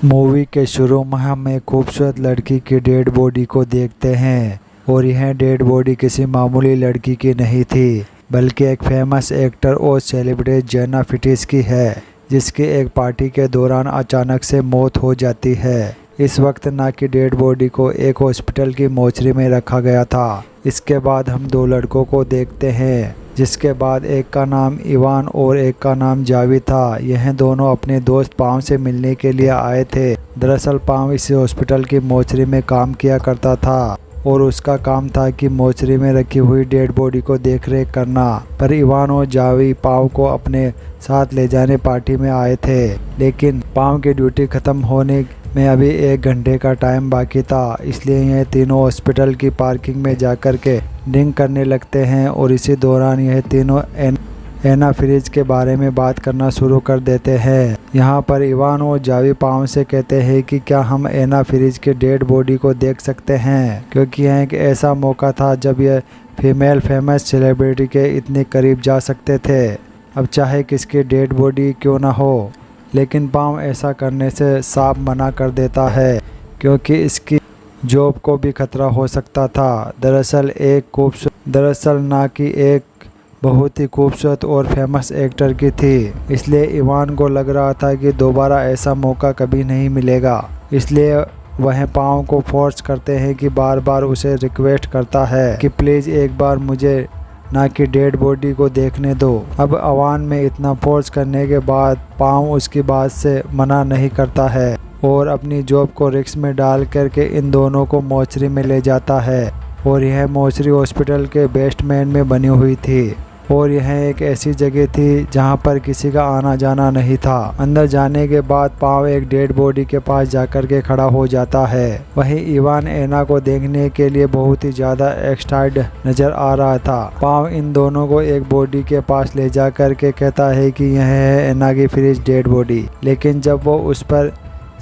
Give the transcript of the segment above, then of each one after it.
Movie के शुरू में हम एक खूबसूरत लड़की की डेड बॉडी को देखते हैं और यह डेड बॉडी किसी मामूली लड़की की नहीं थी बल्कि एक फेमस एक्टर और सेलिब्रिटी जेना फिटिस की है, जिसकी एक पार्टी के दौरान अचानक से मौत हो जाती है। इस वक्त ना की डेड बॉडी को एक हॉस्पिटल की मोर्चरी में रखा गया था। इसके बाद हम दो लड़कों को देखते हैं, जिसके बाद एक का नाम इवान और एक का नाम जावी था। यह दोनों अपने दोस्त पाम से मिलने के लिए आए थे। दरअसल पाम इस हॉस्पिटल की मोर्चरी में काम किया करता था और उसका काम था कि मोर्चरी में रखी हुई डेड बॉडी को देखरेख करना। पर इवान और जावी पाम को अपने साथ ले जाने पार्टी में आए थे, लेकिन पाम की ड्यूटी खत्म होने में अभी 1 घंटे का टाइम बाकी था। इसलिए यह तीनों हॉस्पिटल की पार्किंग में जाकर के ड्रिंक करने लगते हैं और इसी दौरान यह तीनों एना फ्रिज के बारे में बात करना शुरू कर देते हैं। यहाँ पर इवान और जावी पाम से कहते हैं कि क्या हम एना फ्रिज के डेड बॉडी को देख सकते हैं, क्योंकि यह एक ऐसा मौका था जब यह फीमेल फेमस सेलिब्रिटी के इतने करीब जा सकते थे, अब चाहे किसकी डेड बॉडी क्यों ना हो। लेकिन पाम ऐसा करने से साफ मना कर देता है, क्योंकि इसकी जॉब को भी खतरा हो सकता था। दरअसल ना कि एक बहुत ही खूबसूरत और फेमस एक्टर की थी, इसलिए इवान को लग रहा था कि दोबारा ऐसा मौका कभी नहीं मिलेगा। इसलिए वह पाम को फोर्स करते हैं कि बार बार उसे रिक्वेस्ट करता है कि प्लीज़ एक बार मुझे ना कि डेड बॉडी को देखने दो। अब अवान में इतना फोर्स करने के बाद पाम उसकी बात से मना नहीं करता है और अपनी जॉब को रिस्क में डाल करके इन दोनों को मोर्चरी में ले जाता है। और यह मोर्चरी हॉस्पिटल के बेसमेंट में बनी हुई थी और यह एक ऐसी जगह थी जहां पर किसी का आना जाना नहीं था। अंदर जाने के बाद पाम एक डेड बॉडी के पास जाकर के खड़ा हो जाता है। वहीं इवान एना को देखने के लिए बहुत ही ज्यादा एक्साइटेड नजर आ रहा था। पाम इन दोनों को एक बॉडी के पास ले जाकर के कहता है कि यह है एना की फ्रिज डेड बॉडी, लेकिन जब वो उस पर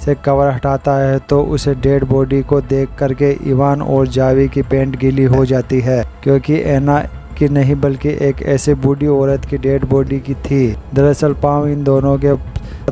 से कवर हटाता है तो उसे डेड बॉडी को देख करके इवान और जावी की पैंट गीली हो जाती है, क्योंकि एना की नहीं बल्कि एक ऐसे बूढ़ी औरत की डेड बॉडी की थी। दरअसल पाम इन दोनों के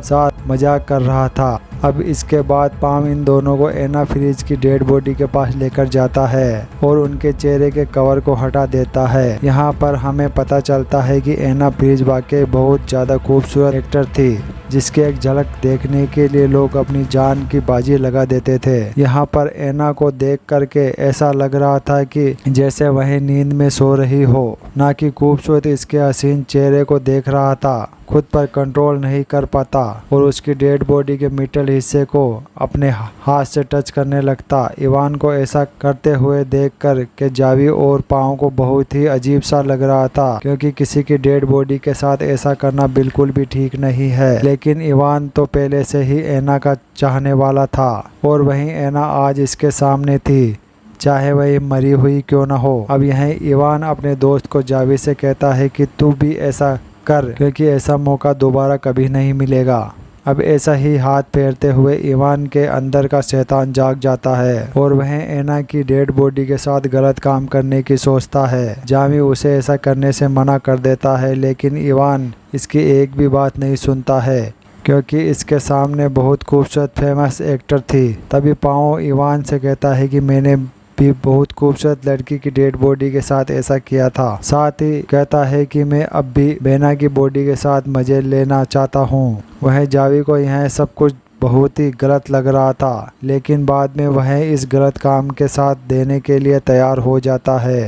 साथ मजाक कर रहा था। अब इसके बाद पाम इन दोनों को एना फ्रिज की डेड बॉडी के पास लेकर जाता है और उनके चेहरे के कवर को हटा देता है। यहाँ पर हमें पता चलता है कि एना फ्रिज वाकई बहुत ज़्यादा खूबसूरत एक्टर थी, जिसकी एक झलक देखने के लिए लोग अपनी जान की बाजी लगा देते थे। यहाँ पर एना को देख करके ऐसा लग रहा था कि जैसे वह नींद में सो रही हो, ना कि खूबसूरत इसके हसीन चेहरे को देख रहा था। खुद पर कंट्रोल नहीं कर पाता और उसकी डेड बॉडी के मिडल हिस्से को अपने हाथ से टच करने लगता। इवान को ऐसा करते हुए देखकर के जावी और पाम को बहुत ही अजीब सा लग रहा था, क्योंकि किसी की डेड बॉडी के साथ ऐसा करना बिल्कुल भी ठीक नहीं है। लेकिन इवान तो पहले से ही एना का चाहने वाला था और वहीं एना आज इसके सामने थी, चाहे वह मरी हुई क्यों ना हो। अब यह इवान अपने दोस्त को जावी से कहता है कि तू भी ऐसा कर, क्योंकि ऐसा मौका दोबारा कभी नहीं मिलेगा। अब ऐसा ही हाथ फेरते हुए इवान के अंदर का शैतान जाग जाता है और वह एना की डेड बॉडी के साथ गलत काम करने की सोचता है। जावी उसे ऐसा करने से मना कर देता है, लेकिन इवान इसकी एक भी बात नहीं सुनता है, क्योंकि इसके सामने बहुत खूबसूरत फेमस एक्टर थी। तभी पाओ इवान से कहता है कि मैंने भी बहुत खूबसूरत लड़की की डेड बॉडी के साथ ऐसा किया था। साथ ही कहता है कि मैं अब भी बेना की बॉडी के साथ मजे लेना चाहता हूँ। वह जावी को यह सब कुछ बहुत ही गलत लग रहा था, लेकिन बाद में वह इस गलत काम के साथ देने के लिए तैयार हो जाता है।